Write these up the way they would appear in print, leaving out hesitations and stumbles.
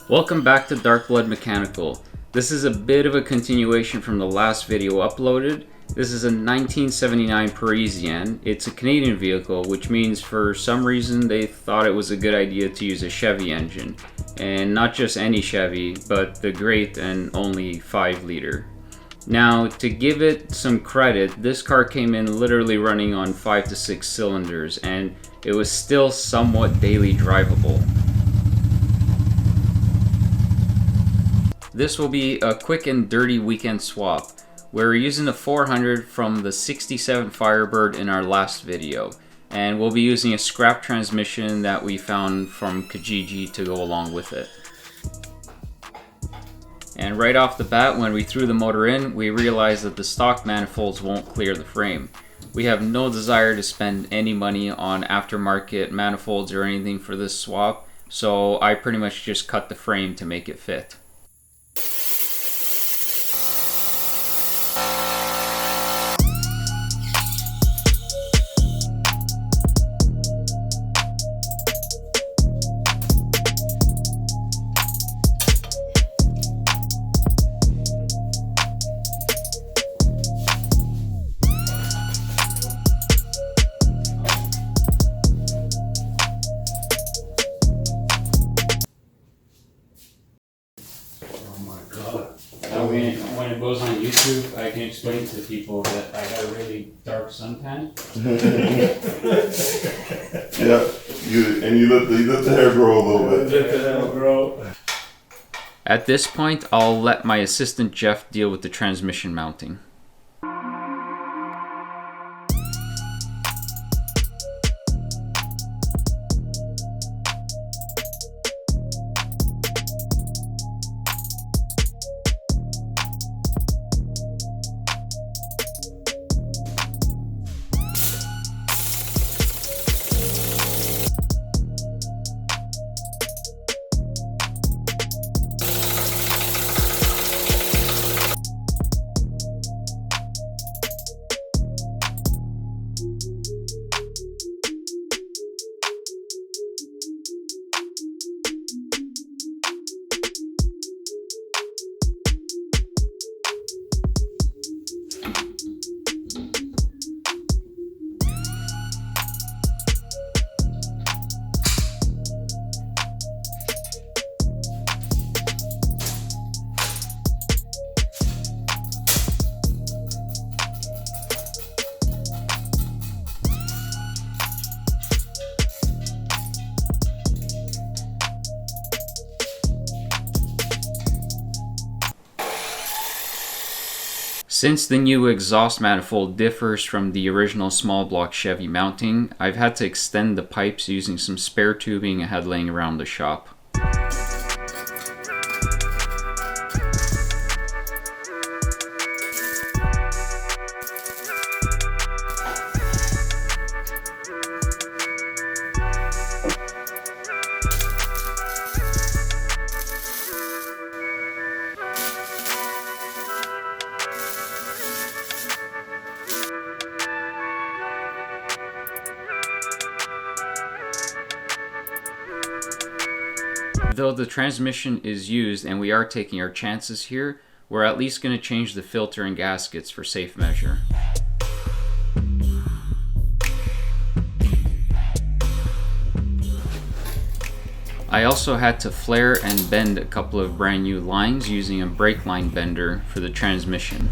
Welcome back to Dark Blood Mechanical. This is a bit of a continuation from the last video uploaded. This is a 1979 Parisienne. It's a Canadian vehicle, which means for some reason they thought it was a good idea to use a Chevy engine. And not just any Chevy, but the great and only 5-liter. Now, to give it some credit, this car came in literally running on 5 to 6 cylinders, and it was still somewhat daily drivable. This will be a quick and dirty weekend swap. We're using the 400 from the 67 Firebird in our last video, and we'll be using a scrap transmission that we found from Kijiji to go along with it. And right off the bat, when we threw the motor in, we realized that the stock manifolds won't clear the frame. We have no desire to spend any money on aftermarket manifolds or anything for this swap, so I pretty much just cut the frame to make it fit. When it goes on YouTube, I can explain to people that I got a really dark suntan. Yeah, you let the hair grow a little bit. Let the hair grow. At this point, I'll let my assistant Jeff deal with the transmission mounting. Since the new exhaust manifold differs from the original small block Chevy mounting, I've had to extend the pipes using some spare tubing I had laying around the shop. Though the transmission is used and we are taking our chances here, we're at least going to change the filter and gaskets for safe measure. I also had to flare and bend a couple of brand new lines using a brake line bender for the transmission.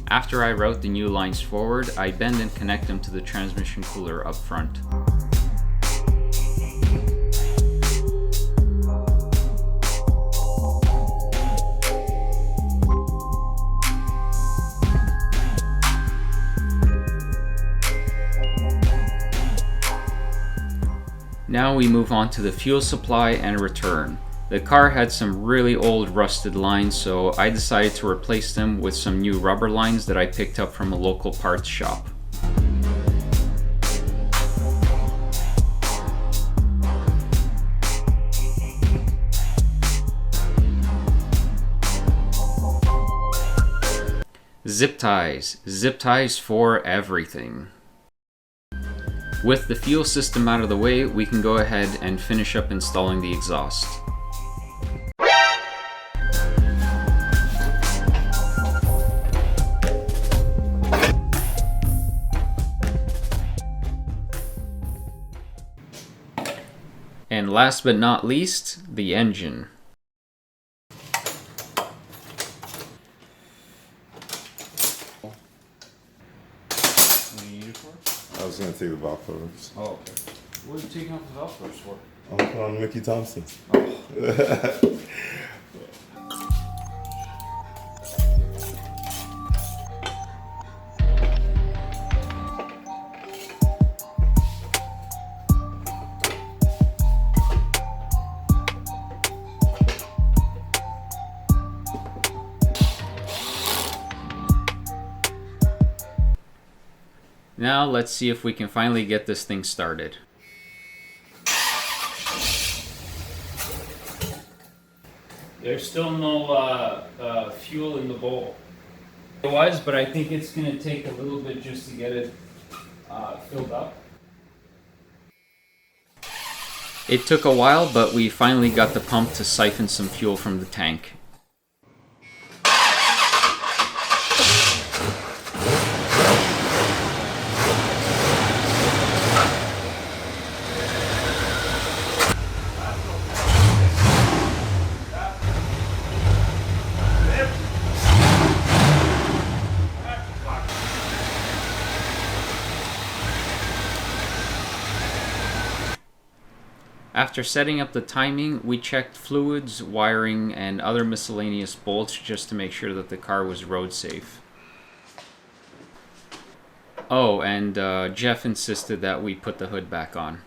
After I route the new lines forward, I bend and connect them to the transmission cooler up front. Now we move on to the fuel supply and return. The car had some really old rusted lines, so I decided to replace them with some new rubber lines that I picked up from a local parts shop. Zip ties for everything. With the fuel system out of the way, we can go ahead and finish up installing the exhaust. And last but not least, the engine. What do you need it for? I was gonna take the valve covers. Oh, okay. What are you taking off the valve covers for? I'm gonna put on Mickey Thompson's. Now let's see if we can finally get this thing started. There's still no fuel in the bowl. It was, but I think it's going to take a little bit just to get it filled up. It took a while, but we finally got the pump to siphon some fuel from the tank. After setting up the timing, we checked fluids, wiring, and other miscellaneous bolts just to make sure that the car was road safe. Oh, and Jeff insisted that we put the hood back on.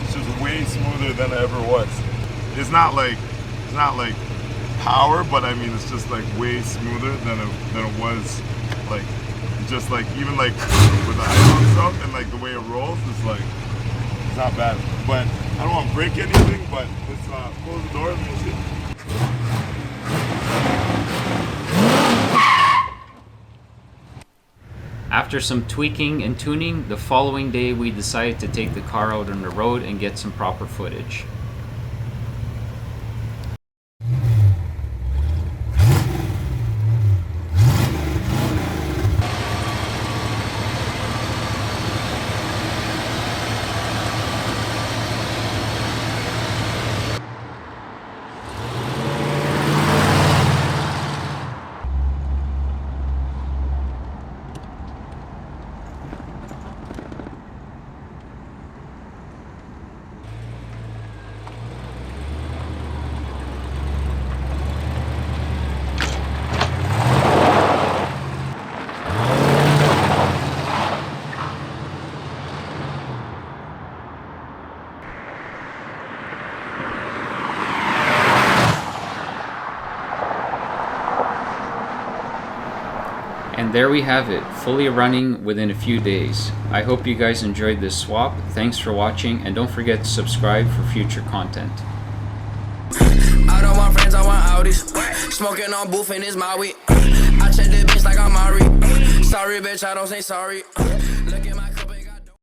It's just way smoother than it ever was. It's not like power, but I mean it's just like way smoother than it was. Like just like even like with the idle stuff and like the way it rolls, it's not bad. But I don't want to break anything. But let's close the door and we'll see. After some tweaking and tuning, the following day we decided to take the car out on the road and get some proper footage. And there we have it, fully running within a few days. I hope you guys enjoyed this swap. Thanks for watching, and don't forget to subscribe for future content. I don't want friends, I want Audis. Smoking on booth and it's my weed. I check the bitch like I'm Mari. Sorry bitch, I don't say sorry. Look at my